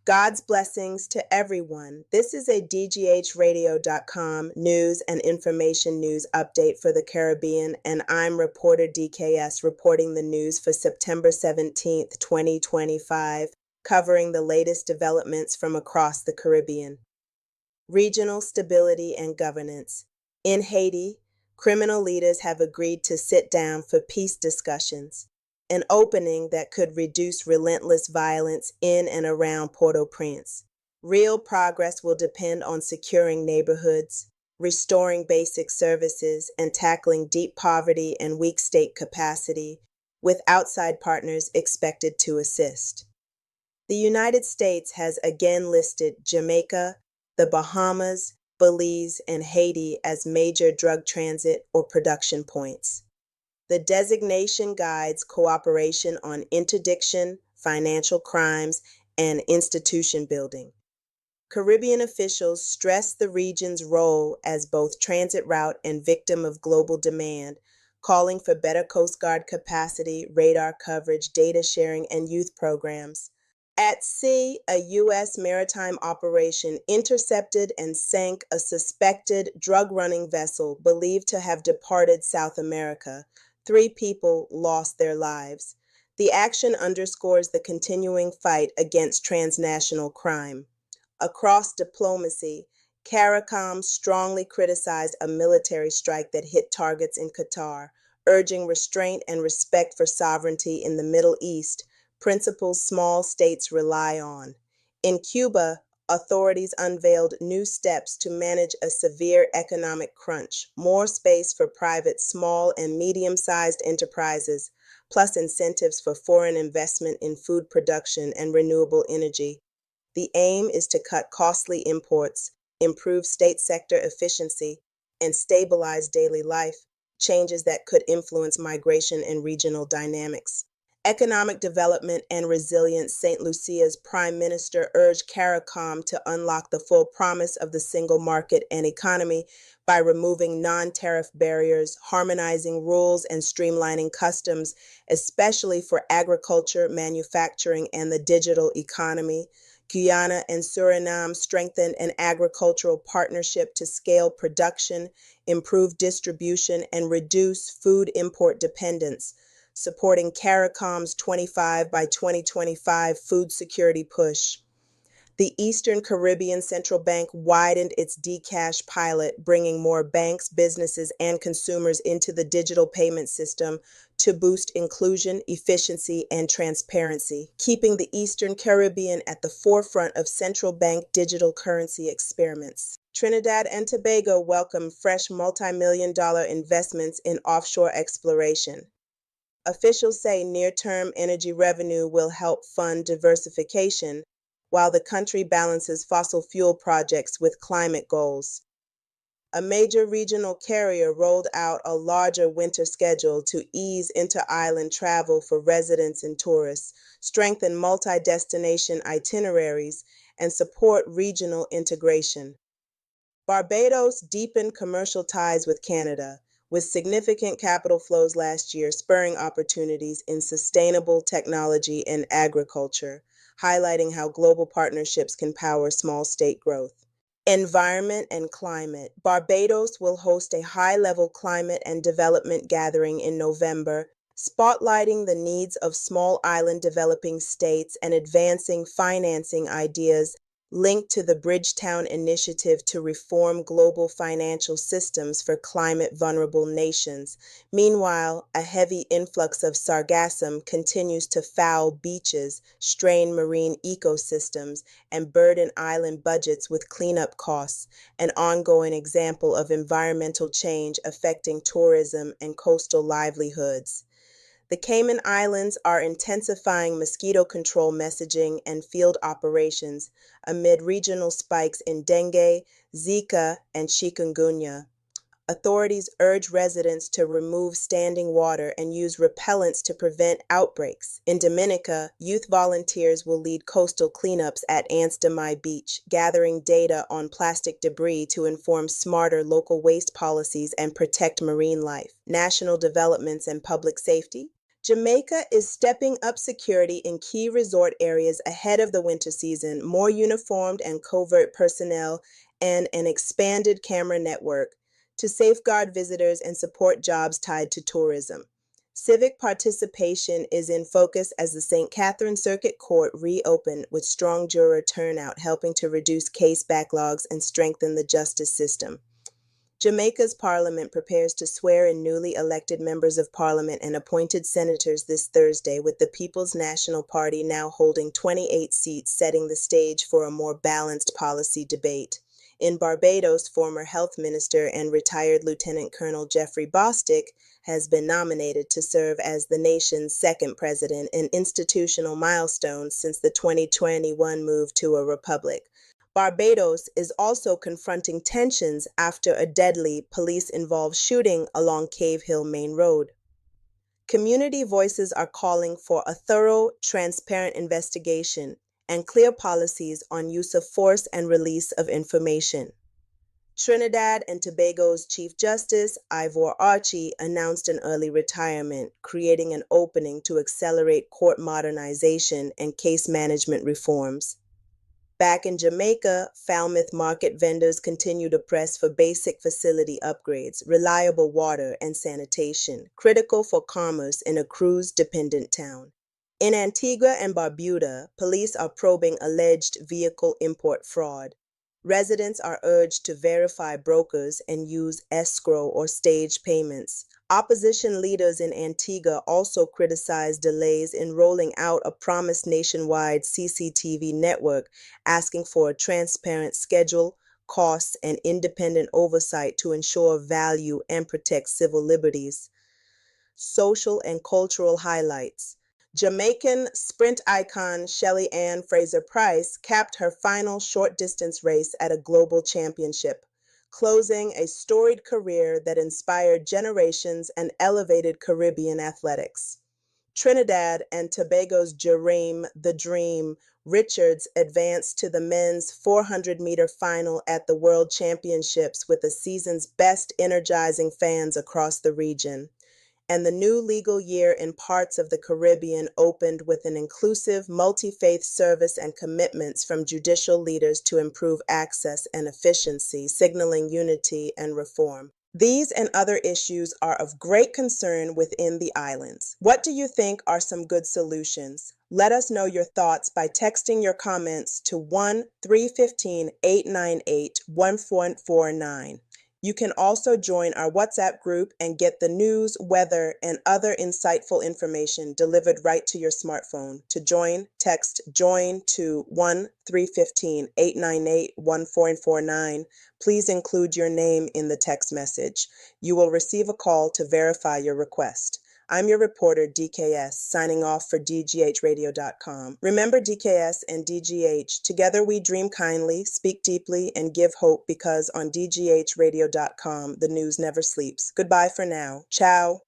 God's blessings to everyone. This is a DGHradio.com news and information news update for the Caribbean, and I'm reporter DKS reporting the news for September 17th, 2025, covering the latest developments from across the Caribbean. Regional stability and governance. In Haiti, criminal leaders have agreed to sit down for peace discussions, an opening that could reduce relentless violence in and around Port-au-Prince. Real progress will depend on securing neighborhoods, restoring basic services, and tackling deep poverty and weak state capacity, with outside partners expected to assist. The United States has again listed Jamaica, the Bahamas, Belize, and Haiti as major drug transit or production points. The designation guides cooperation on interdiction, financial crimes, and institution building. Caribbean officials stress the region's role as both transit route and victim of global demand, calling for better Coast Guard capacity, radar coverage, data sharing, and youth programs. At sea, a U.S. maritime operation intercepted and sank a suspected drug-running vessel believed to have departed South America. 3 people lost their lives. The action underscores the continuing fight against transnational crime. Across diplomacy, CARICOM strongly criticized a military strike that hit targets in Qatar, urging restraint and respect for sovereignty in the Middle East, principles small states rely on. In Cuba, authorities unveiled new steps to manage a severe economic crunch, more space for private small and medium-sized enterprises, plus incentives for foreign investment in food production and renewable energy. The aim is to cut costly imports, improve state sector efficiency, and stabilize daily life, changes that could influence migration and regional dynamics. Economic Development and Resilience St. Lucia's Prime Minister urged CARICOM to unlock the full promise of the single market and economy by removing non-tariff barriers, harmonizing rules, and streamlining customs, especially for agriculture, manufacturing, and the digital economy. Guyana and Suriname strengthened an agricultural partnership to scale production, improve distribution, and reduce food import dependence, supporting CARICOM's 25 by 2025 food security push. The Eastern Caribbean Central Bank widened its DCash pilot, bringing more banks, businesses, and consumers into the digital payment system to boost inclusion, efficiency, and transparency, keeping the Eastern Caribbean at the forefront of central bank digital currency experiments. Trinidad and Tobago welcomed fresh multi-million-dollar investments in offshore exploration. Officials say near-term energy revenue will help fund diversification, while the country balances fossil fuel projects with climate goals. A major regional carrier rolled out a larger winter schedule to ease inter-island travel for residents and tourists, strengthen multi-destination itineraries, and support regional integration. Barbados deepened commercial ties with Canada, with significant capital flows last year spurring opportunities in sustainable technology and agriculture, highlighting how global partnerships can power small state growth. Environment and climate. Barbados will host a high-level climate and development gathering in November, spotlighting the needs of small island developing states and advancing financing ideas linked to the Bridgetown Initiative to reform global financial systems for climate-vulnerable nations. Meanwhile, a heavy influx of sargassum continues to foul beaches, strain marine ecosystems, and burden island budgets with cleanup costs, an ongoing example of environmental change affecting tourism and coastal livelihoods. The Cayman Islands are intensifying mosquito control messaging and field operations amid regional spikes in dengue, Zika, and chikungunya. Authorities urge residents to remove standing water and use repellents to prevent outbreaks. In Dominica, youth volunteers will lead coastal cleanups at Anstey Beach, gathering data on plastic debris to inform smarter local waste policies and protect marine life. National developments and public safety. Jamaica is stepping up security in key resort areas ahead of the winter season, more uniformed and covert personnel, and an expanded camera network to safeguard visitors and support jobs tied to tourism. Civic participation is in focus as the St. Catherine Circuit Court reopened with strong juror turnout, helping to reduce case backlogs and strengthen the justice system. Jamaica's parliament prepares to swear in newly elected members of parliament and appointed senators this Thursday, with the People's National Party now holding 28 seats, setting the stage for a more balanced policy debate. In Barbados, former health minister and retired Lieutenant Colonel Jeffrey Bostick has been nominated to serve as the nation's second president, an institutional milestone since the 2021 move to a republic. Barbados is also confronting tensions after a deadly police-involved shooting along Cave Hill Main Road. Community voices are calling for a thorough, transparent investigation and clear policies on use of force and release of information. Trinidad and Tobago's Chief Justice, Ivor Archie, announced an early retirement, creating an opening to accelerate court modernization and case management reforms. Back in Jamaica, Falmouth market vendors continue to press for basic facility upgrades, reliable water and sanitation, critical for commerce in a cruise-dependent town. In Antigua and Barbuda, police are probing alleged vehicle import fraud. Residents are urged to verify brokers and use escrow or stage payments. Opposition leaders in Antigua also criticized delays in rolling out a promised nationwide CCTV network, asking for a transparent schedule, costs, and independent oversight to ensure value and protect civil liberties. Social and cultural highlights. Jamaican sprint icon Shelly Ann Fraser-Pryce capped her final short-distance race at a global championship, closing a storied career that inspired generations and elevated Caribbean athletics. Trinidad and Tobago's Jareem "The Dream" Richards advanced to the men's 400-meter final at the World Championships with the season's best, energizing fans across the region. And the new legal year in parts of the Caribbean opened with an inclusive, multi-faith service and commitments from judicial leaders to improve access and efficiency, signaling unity and reform. These and other issues are of great concern within the islands. What do you think are some good solutions? Let us know your thoughts by texting your comments to 1-315-898-1449. You can also join our WhatsApp group and get the news, weather, and other insightful information delivered right to your smartphone. To join, text JOIN to 1-315-898-1449. Please include your name in the text message. You will receive a call to verify your request. I'm your reporter, DKS, signing off for DGHradio.com. Remember DKS and DGH, together we dream kindly, speak deeply, and give hope, because on DGHradio.com, the news never sleeps. Goodbye for now. Ciao.